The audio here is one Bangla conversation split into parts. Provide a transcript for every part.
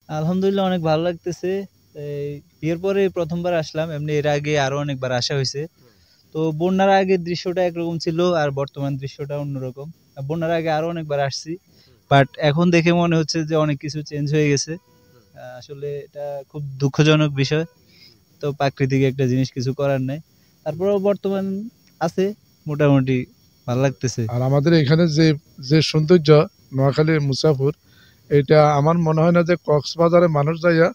আলহামদুলিল্লাহ অনেক ভালো লাগতেছে। এই বিয়ের পরে প্রথমবার আসলাম। এমনি এর আগে আরো অনেকবার আসা হয়েছে। তো বন্যার আগের দৃশ্যটা একরকম ছিল আর বর্তমান দৃশ্যটা অন্যরকম। বন্যার আগে আরো অনেকবার আসছি। বাট এখন দেখে মনে হচ্ছে যে অনেক কিছু চেঞ্জ হয়ে গেছে। আসলে এটা খুব দুঃখজনক বিষয়। তো প্রাকৃতিক একটা জিনিস, কিছু করার নাই। তারপরেও বর্তমান আছে মোটামুটি ভালো লাগতেছে। আর আমাদের এখানে যে যে সৌন্দর্য, নোয়াখালীর মুসাফুর, এটা আমার মনে হয় না যে কক্সবাজারে মানুষ যাইয়া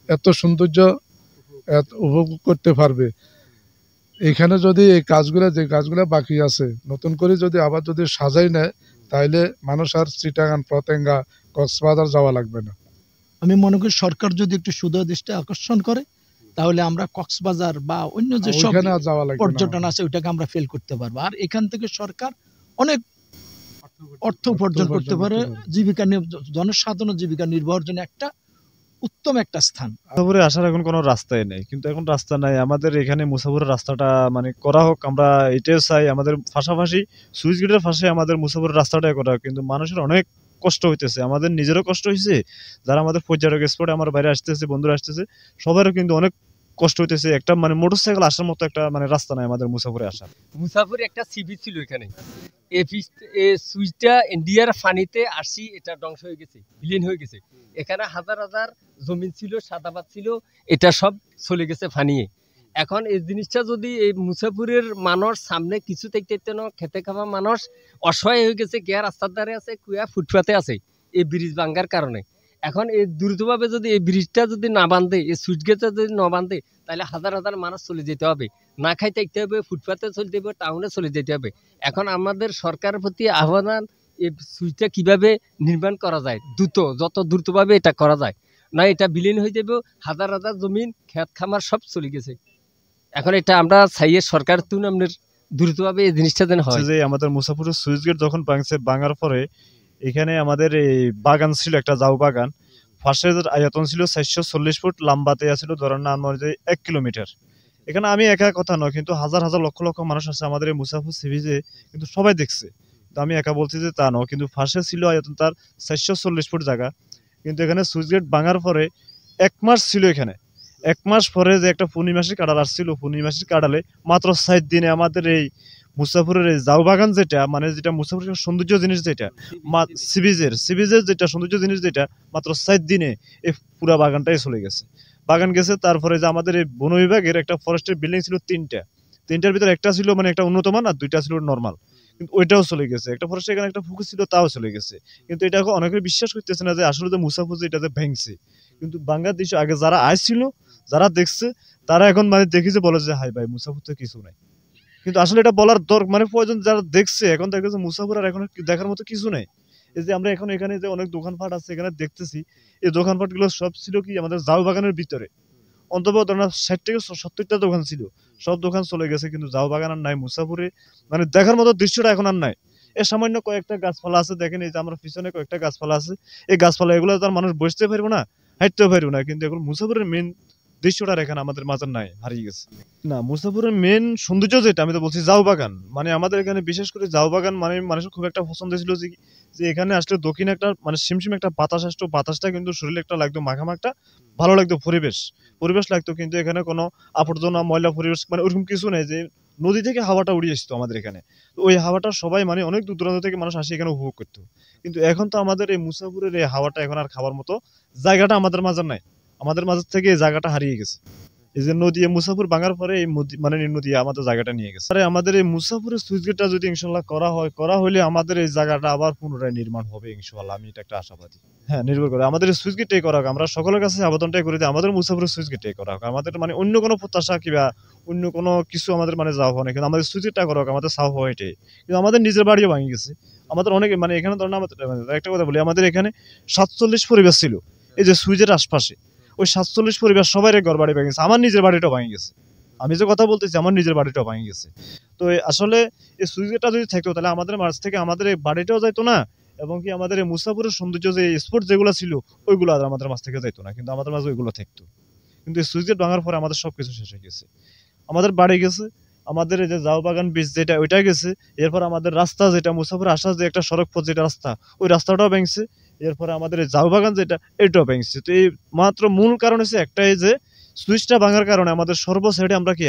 এত সৌন্দর্য উপভোগ করতে পারবে। এখানে যদি এই কাজগুলো, যে কাজগুলো বাকি আছে, নতুন করে যদি আবার যদি সাজাই নেয়, তাইলে মানুষ আর চিটাগাং, পতেঙ্গা, কক্সবাজার যাওয়া লাগবে না। আমি মনে করি সরকার যদি একটু সুদয় দৃষ্টি আকর্ষণ করে, তাহলে আমরা কক্সবাজার বা অন্য যে সব ওইখানে আর যাওয়া লাগবে না পর্যটন আমাদের। আছে ওইটাকে আমরা ফেল করতে পারবো। আর এখান থেকে সরকার অনেক অর্থ অর্থ উপার্জন করতে উপার্জন পারে। করতে পারবে। জীবিকা জনসাধারণ জীবিকা নির্বাহের জন্য একটা উত্তম একটা স্থান। মুসাফিরে আসার এখন কোনো রাস্তাই নেই, কিন্তু এখন রাস্তা নাই আমাদের এখানে। মুসাফিরের রাস্তাটা মানে করা হোক, আমরা এটাও চাই। আমাদের পাশাপাশি সুইচ গেটের পাশে আমাদের মুসাফিরের রাস্তাটাই করা হোক, কিন্তু মানুষের অনেক কষ্ট হইতেছে, আমাদের নিজেরও কষ্ট হয়েছে, যারা আমাদের পর্যটক স্পটে আমার বাইরে আসতেছে, বন্ধুরা আসতেছে, সবারও কিন্তু অনেক কষ্ট হইতেছে। একটা মানে মোটরসাইকেল আসার মতো একটা মানে রাস্তা নাই আমাদের মুসাফিরে আসার। মুসাফির একটা সিবি ছিল এখানে। এই সুইচটা ইন্ডিয়ার ফানিতে আসি, এটা ধ্বংস হয়ে গেছে, বিলীন হয়ে গেছে। এখানে হাজার হাজার জমিন ছিল, সাদাবাদ ছিল, এটা সব চলে গেছে ফানিয়ে। এখন এই জিনিসটা যদি এই মুসাফিরের মানুষ সামনে কিছু দেখতে না, খেতে খাওয়া মানুষ অসহায় হয়ে গেছে, কে রাস্তার ধারে আছে, কুয়া ফুটপাতে আছে এই ব্রিজ ভাঙ্গার কারণে। এখন এই দ্রুতভাবে যদি এই ব্রিজটা যদি না বাঁধে, এই সুইচ গেটটা যদি না বাঁধে, তাহলে হাজার হাজার মানুষ চলে যেতে হবে, না খাই থাকতে হবে, ফুটপাতে চলতে হবে, টাউনে চলে যেতে হবে। এখন আমাদের সরকারের প্রতি আহ্বান, এই সুইচটা কিভাবে নির্মাণ করা যায়, যত দ্রুতভাবে এটা করা যায়, না এটা বিলীন হয়ে যাবে। হাজার হাজার জমিন, খেত খামার সব চলে গেছে। এখন এটা আমরা চাইয়ে সরকার তুন আমাদের দ্রুতভাবে এই জিনিসটা যেন হয়। যে আমাদের মুসাফিরের সুইচ গেট যখন ভাঙছে, ভাঙার পরে এখানে আমাদের এই বাগান ছিল, একটা জাউ বাগান। ফার্স্টের আয়তন ছিল 440 ফুট, লম্বাতে আছিল ধরেন না আমার যে 1 কিলোমিটার। এখানে আমি একা কথা নয়, কিন্তু হাজার হাজার লক্ষ লক্ষ মানুষ আছে আমাদের এই মুসাফির সিরিজে, কিন্তু সবাই দেখছে। তো আমি একা বলছি যে তা নয়, কিন্তু ফার্স্টে ছিল আয়তন তার 440 ফুট জায়গা। কিন্তু এখানে সুইচ গেট ভাঙার পরে 1 মাস ছিল এখানে। 1 মাস পরে যে একটা পূর্ণিমাসির কাঁড়াল আসছিল, পূর্ণিমাসির কাঁড়ালে মাত্র 7 দিনে আমাদের এই মুসাফিরের এই জাউ বাগান, যেটা মানে যেটা মুসাফিরের সৌন্দর্য জিনিস, যেটা সিবিজের যেটা সৌন্দর্য জিনিস, যেটা মাত্র 7 দিনে এই পুরা বাগানটাই চলে গেছে। বাগান গেছে। তারপরে যে আমাদের এই বন বিভাগের একটা ফরেস্টের বিল্ডিং ছিল তিনটা, তিনটার ভিতরে একটা ছিল মানে একটা উন্নত মান, আর দুইটা ছিল নর্মাল, কিন্তু ওইটাও চলে গেছে। একটা ফরেস্টে এখানে একটা পুকুর ছিল, তাও চলে গেছে। কিন্তু এটা অনেকে বিশ্বাস করতেছে না যে আসলে যে মুসাফির যে এটাতে ভেঙছে। কিন্তু বাংলার দৃশ্য আগে যারা আসছিল, যারা দেখছে, তারা এখন মানে দেখেছে, বলে যে হাই ভাই, মুসাফির তো কিছু নাই। কিন্তু আসলে এটা বলার মানে প্রয়োজন, যারা দেখছে এখন দেখেছে মুসাফির আর এখন দেখার মতো কিছু নেই। এই যে আমরা এখন এখানে যে অনেক দোকানপাট আছে এখানে দেখতেছি, এই দোকানপাট গুলো সব ছিল কি আমাদের জাউ বাগানের ভিতরে। অন্তত 60 থেকে 70টা দোকান ছিল, সব দোকান চলে গেছে, কিন্তু জাউ বাগান আর নাই মুসাফিরে। মানে দেখার মতো দৃশ্যটা এখন আর নাই। এর সামান্য কয়েকটা গাছপালা আছে, দেখেন এই যে আমার পিছনে কয়েকটা গাছপালা আছে, এই গাছপালা এগুলো তার মানুষ বসতে পারবো না, হাঁটতেও পারবো না, কিন্তু এগুলো মুসাফিরের মেন দৃশ্যটা এখানে আমাদের মাঝে নাই, হারিয়ে গেছে। না, মুসাফিরের মেন সৌন্দর্য যেটা আমি তো বলছি জাউ বাগান, মানে আমাদের এখানে বিশেষ করে জাউ বাগান মানে মানুষের খুব একটা পছন্দ ছিল। যে যে এখানে আসলে দক্ষিণ একটা মানে সিমসিম একটা বাতাস আসতো, বাতাসটা কিন্তু শরীরে একটা লাগতো মাখামা, একটা ভালো লাগতো, পরিবেশ পরিবেশ লাগতো। কিন্তু এখানে কোনো আবর্জনা, ময়লা পরিবেশ মানে ওরকম কিছু নেই। যে নদী থেকে হাওয়াটা উড়িয়ে আসতো আমাদের এখানে, তো ওই হাওয়াটা সবাই মানে অনেক দূর দূরান্ত থেকে মানুষ আসে এখানে উপভোগ করতো। কিন্তু এখন তো আমাদের এই মুসাফিরের এই হাওয়াটা এখন আর খাবার মতো জায়গাটা আমাদের মাঝে নাই। আমাদের মাঝে থেকে এই জায়গাটা হারিয়ে গেছে। এই যে নদী মুসাফির ভাঙার পরে এই মানে নদী আমাদের জায়গাটা নিয়ে গেছে। আরে আমাদের এই মুসাফিরের সুইচ গেটটা যদি ইনশাল্লাহ করা হয়, করা হলে আমাদের এই জায়গাটা আবার পুনরায় নির্মাণ হবে ইনশাল্লাহ, আমি এটা একটা আশাবাদী। হ্যাঁ, নির্ভর করে আমাদের এই সুইচ গেটটাই করা হোক। আমরা সকলের কাছে আবেদনটাই করি যে আমাদের মুসাফিরের সুইচ গেটটাই করা হোক। আমাদের মানে অন্য কোনো প্রত্যাশা কিংবা অন্য কোনো কিছু আমাদের মানে যাওয়া হয় না, কিন্তু আমাদের সুইচ গেটটা করা হোক, আমাদের চাওয়া হয় এটাই। কিন্তু আমাদের নিজের বাড়িও ভাঙে গেছে। আমাদের অনেকে মানে এখানে ধরেন আমাদের একটা কথা বলি, আমাদের এখানে 47 পরিবেশ ছিল এই যে সুইচের আশপাশে। ওই 47 পরিবার সবাই ঘর বাড়ি ভেঙে গেছে, আমার নিজের বাড়িটাও ভেঙে গেছে। আমি যে কথা বলতেছি আমার নিজের বাড়িটাও ভেঙে গেছে। তো আসলে এই সুইচ গেটটা যদি থাকতো তাহলে আমাদের মাঝ থেকে আমাদের এই বাড়িটাও যাইতো না, এবং কি আমাদের এই মুসাফিরের সৌন্দর্য যে স্পোর্ট যেগুলো ছিল ওইগুলো আর আমাদের মাঝ থেকে যাইতো না, কিন্তু আমাদের মাঝে ওইগুলো থাকতো। কিন্তু এই সুইচ গেট ভাঙার পরে আমাদের সবকিছু শেষ হয়ে গেছে। আমাদের বাড়ি গেছে, আমাদের এই যে জাউ বাগান বীজ যেটা ওইটা গেছে। এরপর আমাদের রাস্তা যেটা মুসাফির আসার যে একটা সড়ক পথ যেটা রাস্তা, ওই রাস্তাটাও ভেঙছে। এরপরে আমাদের এই জাউ বাগান যেটা এটাও ভেঙেছে। তো এই মাত্র মূল কারণ হচ্ছে একটাই যে সুইচটা ভাঙার কারণে আমাদের সর্ব সাইডে আমরা কি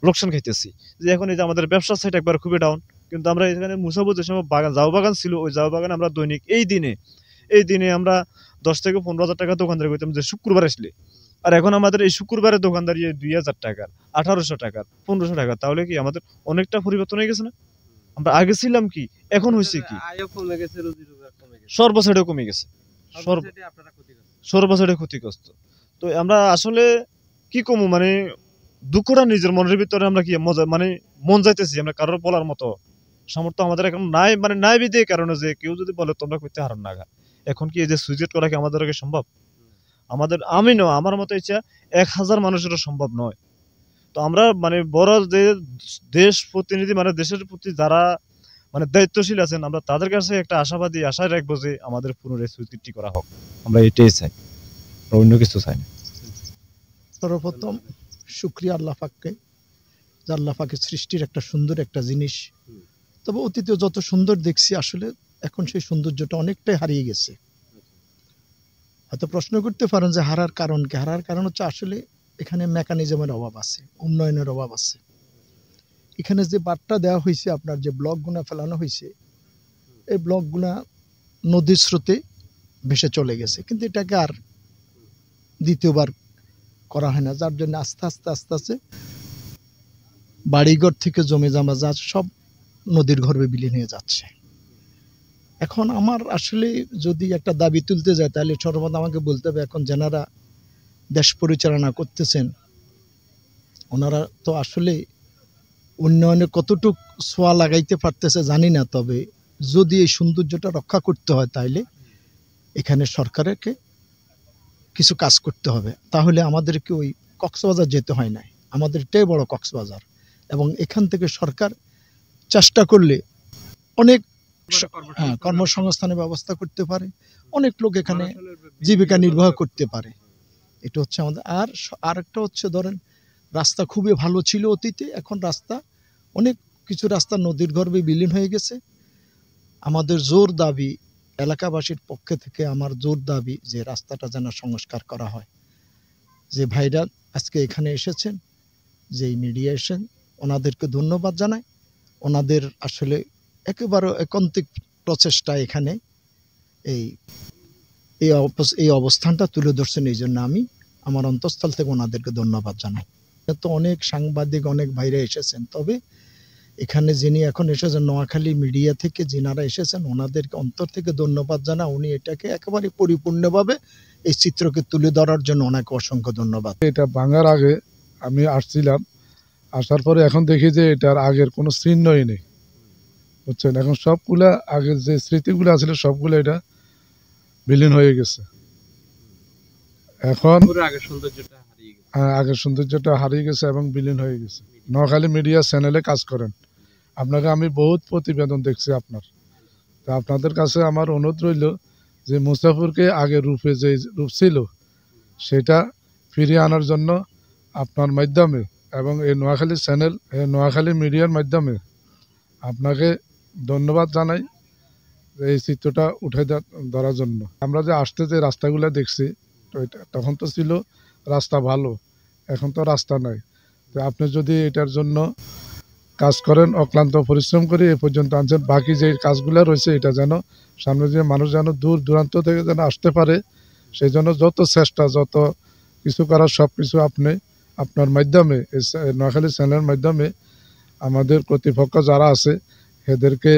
লোকসান খাইতেছি। যে এখন এই যে আমাদের ব্যবসার সাইড একবার খুবই ডাউন, কিন্তু আমরা এখানে মুসাফুর যে সময় বাগান জাউ বাগান ছিল ওই জাউ বাগান আমরা দৈনিক এই দিনে আমরা 10 থেকে 15,000 টাকা দোকানদারি করতাম যে শুক্রবার আসলে। আর এখন আমাদের এই শুক্রবারের দোকানদারি 2,000 টাকার, 1800 টাকার, 1500 টাকার। তাহলে কি আমাদের অনেকটা পরিবর্তন হয়ে গেছে না? আমরা আগে ছিলাম কি, এখন হয়েছে কি, আয়ও কমে গেছে, রুজি রোজগার কমে গেছে, সর্ব সাইডে কমে গেছে, সর্ব সর্বশেষে আপনারা ক্ষতিগ্রস্ত। সর্ব সাইডে ক্ষতিগ্রস্ত। তো আমরা আসলে কি কমু, মানে দুঃখটা নিজের মনের ভিতরে আমরা কি মজা মানে মন যাইতেছি, আমরা কারোর বলার মতো সামর্থ্য আমাদের এখন নাই, মানে নাই বিদে কারণে যে কেউ যদি বলে তোমরা করতে হারান না। এখন কি এই যে সুইসাইড করা কি আমাদের আগে সম্ভব? আমি নয়, আমার মতো ইচ্ছা 1000 মানুষেরও সম্ভব নয়। তো আমরা মানে বড় যে দেশ প্রতিনিধি, মানে দেশের প্রতি যারা মানে দায়িত্বশীল আছেন, আমরা তাদের কাছে একটা আশায় রাখবো যে আমাদের পুনরায় সুইসাইডটি করা হোক। আমরা এটাই চাই, অন্য কিছু চাই না। সর্বপ্রথম শুকরিয়া আল্লাহ পাককে, যে আল্লাহ পাকের সৃষ্টির একটা সুন্দর একটা জিনিস। তবে অতীতে যত সুন্দর দেখছি আসলে এখন সেই সৌন্দর্যটা অনেকটাই হারিয়ে গেছে। হয়তো প্রশ্ন করতে পারেন যে হারার কারণ কি? হারার কারণ হচ্ছে আসলে এখানে মেকানিজমের অভাব আছে, উন্নয়নের অভাব আছে। এখানে যে বাটটা দেওয়া হয়েছে, আপনার যে ব্লকগুলো ফেলানো হয়েছে, এই ব্লকগুলা নদীর স্রোতে ভেসে চলে গেছে, কিন্তু এটাকে আর দ্বিতীয়বার করা হয় না, যার জন্য আস্তে আস্তে বাড়িঘর থেকে জমে জমা যা সব নদীর গর্ভে বিলীন হয়ে যাচ্ছে। এখন আমার আসলে যদি একটা দাবি তুলতে যায় তাহলে সর্বদা আমাকে বলতে হবে, এখন যারা দেশ পরিচালনা করতেছেন ওনারা তো আসলে উন্নয়নে কতটুক ছোঁয়া লাগাইতে পারতেছে জানি না, তবে যদি এই সৌন্দর্যটা রক্ষা করতে হয় তাহলে এখানে সরকারকে কিছু কাজ করতে হবে। তাহলে আমাদেরকে ওই কক্সবাজার যেতে হয় না, আমাদের এটাই বড় কক্সবাজার, এবং এখান থেকে সরকার চেষ্টা করলে অনেক কর্মসংস্থানের ব্যবস্থা করতে পারে, অনেক লোক এখানে জীবিকা নির্বাহ করতে পারে। এটা হচ্ছে আমাদের। আর একটা হচ্ছে ধরেন রাস্তা খুবই ভালো ছিল অতীতে, এখন রাস্তা অনেক কিছু রাস্তা নদীর গর্ভে বিলীন হয়ে গেছে। আমাদের জোর দাবি, এলাকাবাসীর পক্ষে থেকে আমার জোর দাবি যে রাস্তাটা যেন সংস্কার করা হয়। যে ভাইরা আজকে এখানে এসেছেন, যে মিডিয়া এসেছেন, ওনাদেরকে ধন্যবাদ জানাই। ওনাদের আসলে একেবারে একান্তিক প্রচেষ্টা এখানে এই অবস্থানটা তুলে ধরছেন, এই জন্য আমি আমার অন্তঃস্থল থেকে ওনাদেরকে ধন্যবাদ জানাই। তো অনেক সাংবাদিক, অনেক ভাইরা এসেছেন, তবে এখানে যিনি এখন এসেছেন নোয়াখালী মিডিয়া থেকে যিনারা এসেছেন ওনাদেরকে অন্তর থেকে ধন্যবাদ জানা। উনি এটাকে একেবারে পরিপূর্ণভাবে এই চিত্রকে তুলে ধরার জন্য ওনাকে অসংখ্য ধন্যবাদ। এটা ভাঙার আগে আমি আসছিলাম, আসার পরে এখন দেখি যে এটার আগের কোনো চিহ্নই নেই, বুঝছেন। এখন সবগুলা আগের যে স্মৃতিগুলো আছিল সবগুলো এটা বিলীন হয়ে গেছে। এখন আগের সৌন্দর্যটা হারিয়ে গেছে এবং বিলীন হয়ে গেছে। নোয়াখালী মিডিয়া চ্যানেলে কাজ করেন, আপনাকে আমি বহুত প্রতিবেদন দেখছি আপনার। তা আপনাদের কাছে আমার অনুরোধ রইল যে মুসাফিরকে আগে রূপে যে রূপ ছিল সেটা ফিরিয়ে আনার জন্য আপনার মাধ্যমে এবং এই নোয়াখালী চ্যানেল, নোয়াখালী মিডিয়ার মাধ্যমে আপনাকে ধন্যবাদ জানাই এই চিত্রটা উঠে ধরার জন্য। আমরা যে আসতে যে রাস্তাগুলো দেখছি, তো তখন তো ছিল রাস্তা ভালো, এখন তো রাস্তা নাই। তো আপনি যদি এটার জন্য কাজ করেন, অক্লান্ত পরিশ্রম করে এ পর্যন্ত আনছেন, বাকি যে কাজগুলো রয়েছে এটা যেন সামনে যে মানুষ যেন দূর দূরান্ত থেকে যেন আসতে পারে, সেই জন্য যত চেষ্টা, যত কিছু করার সব কিছু আপনি আপনার মাধ্যমে, নোয়াখালী চ্যানেলের মাধ্যমে আমাদের কর্তৃপক্ষ যারা আছে এদেরকে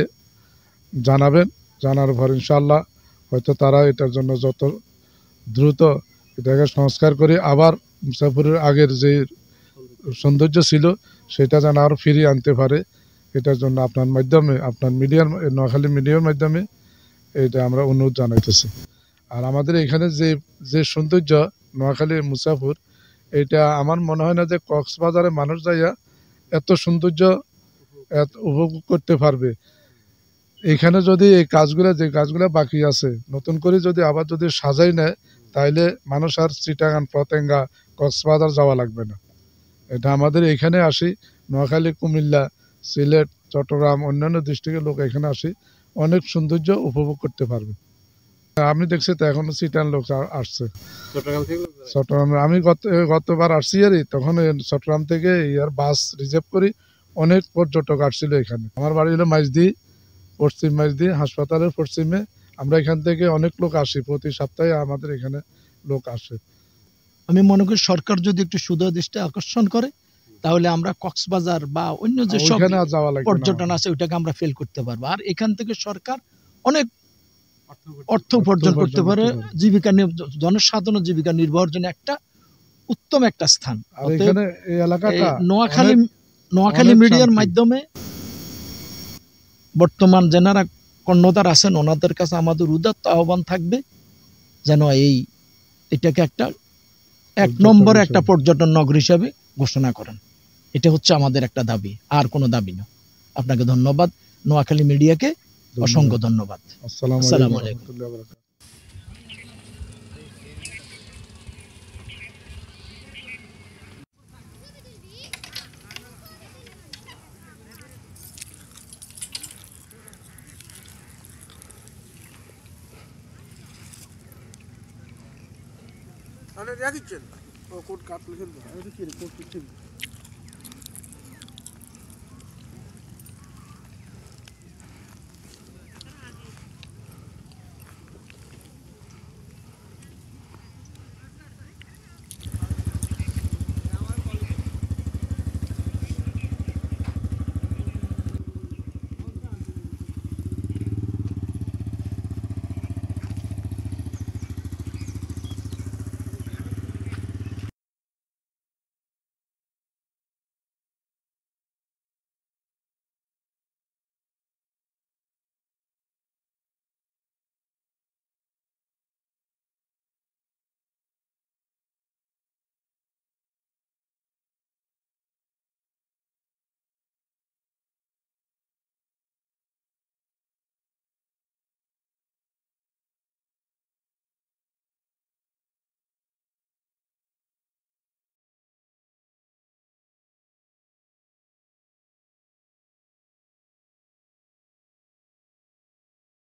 জানাবেন। জানার পর ইনশাআল্লাহ হয়তো তারা এটার জন্য যত দ্রুত এটাকে সংস্কার করে আবার মুসাফিরের আগের যে সৌন্দর্য ছিল সেটা যেন আরও ফিরিয়ে আনতে পারে, এটার জন্য আপনার মাধ্যমে, আপনার মিডিয়ার, নোয়াখালী মিডিয়ার মাধ্যমে এটা আমরা অনুরোধ জানাইতেছি। আর আমাদের এখানে যে সৌন্দর্য নোয়াখালী মুসাফির, এটা আমার মনে হয় না যে কক্সবাজারে মানুষ যাইয়া এত সৌন্দর্য উপভোগ করতে পারবে। এখানে যদি এই কাজগুলো, যে কাজগুলো বাকি আছে নতুন করে যদি আবার যদি সাজাই নেয়, তাইলে মানুষ আর চিটাগাং, পতেঙ্গা, কক্সবাজার যাওয়া লাগবে না। এটা আমাদের এখানে আসি, নোয়াখালী, কুমিল্লা, সিলেট, চট্টগ্রাম, অন্যান্য ডিস্ট্রিক্টের লোক এখানে আসি, অনেক সৌন্দর্য উপভোগ করতে পারবে। আমি দেখছি তো এখনো সিটান লোক আসছে চট্টগ্রাম থেকে লোক যারা? চট্টগ্রামে। আমি গতবার আসছি আর তখন চট্টগ্রাম থেকে ইয়ার বাস রিজার্ভ করি, অনেক পর্যটক আসছিল এখানে। আমার বাড়ি হলো মাইজদি, পশ্চিম মাইজদি হাসপাতালের পশ্চিমে। আমরা এখান থেকে অনেক লোক আসি, প্রতি সপ্তাহে আমাদের এখানে লোক আসে। আমি মনে করি সরকার যদি একটু সুদৃষ্টি আকর্ষণ করে তাহলে আমরা কক্সবাজার বা অন্য যে সব ওইখানে আর যাওয়া লাগবে না। পর্যটন আছে ওইটাকে আমরা ফেল করতে পারবো। আর এখান থেকে সরকার অনেক অর্থ উপার্জন করতে পারে, জীবিকা জনসাধারণ জীবিকা নির্বাহের জন্য একটা উত্তম একটা স্থান। আর এখানে এই এলাকাটা নোয়াখালী অনেক মিডিয়ার শান্তি। মাধ্যমে বর্তমান যারা কর্ণধার আছেন ওনাদের কাছে আমাদের উদাত্ত আহ্বান থাকবে যেন এটাকে একটা এক নম্বরে একটা পর্যটন নগর হিসাবে ঘোষণা করেন। এটা হচ্ছে আমাদের একটা দাবি, আর কোনো দাবি না। আপনাকে ধন্যবাদ, নোয়াখালী মিডিয়াকে অসংখ্য ধন্যবাদ। আসসালামু আসসালামু আলাইকুম আলাইকুম। ওয়া রাহমাতুল্লাহি ওয়া বারাকাতুহু। তাহলে রেখে দিচ্ছেন ও কোড কাটলে ফেলবো আমি তো কি কোড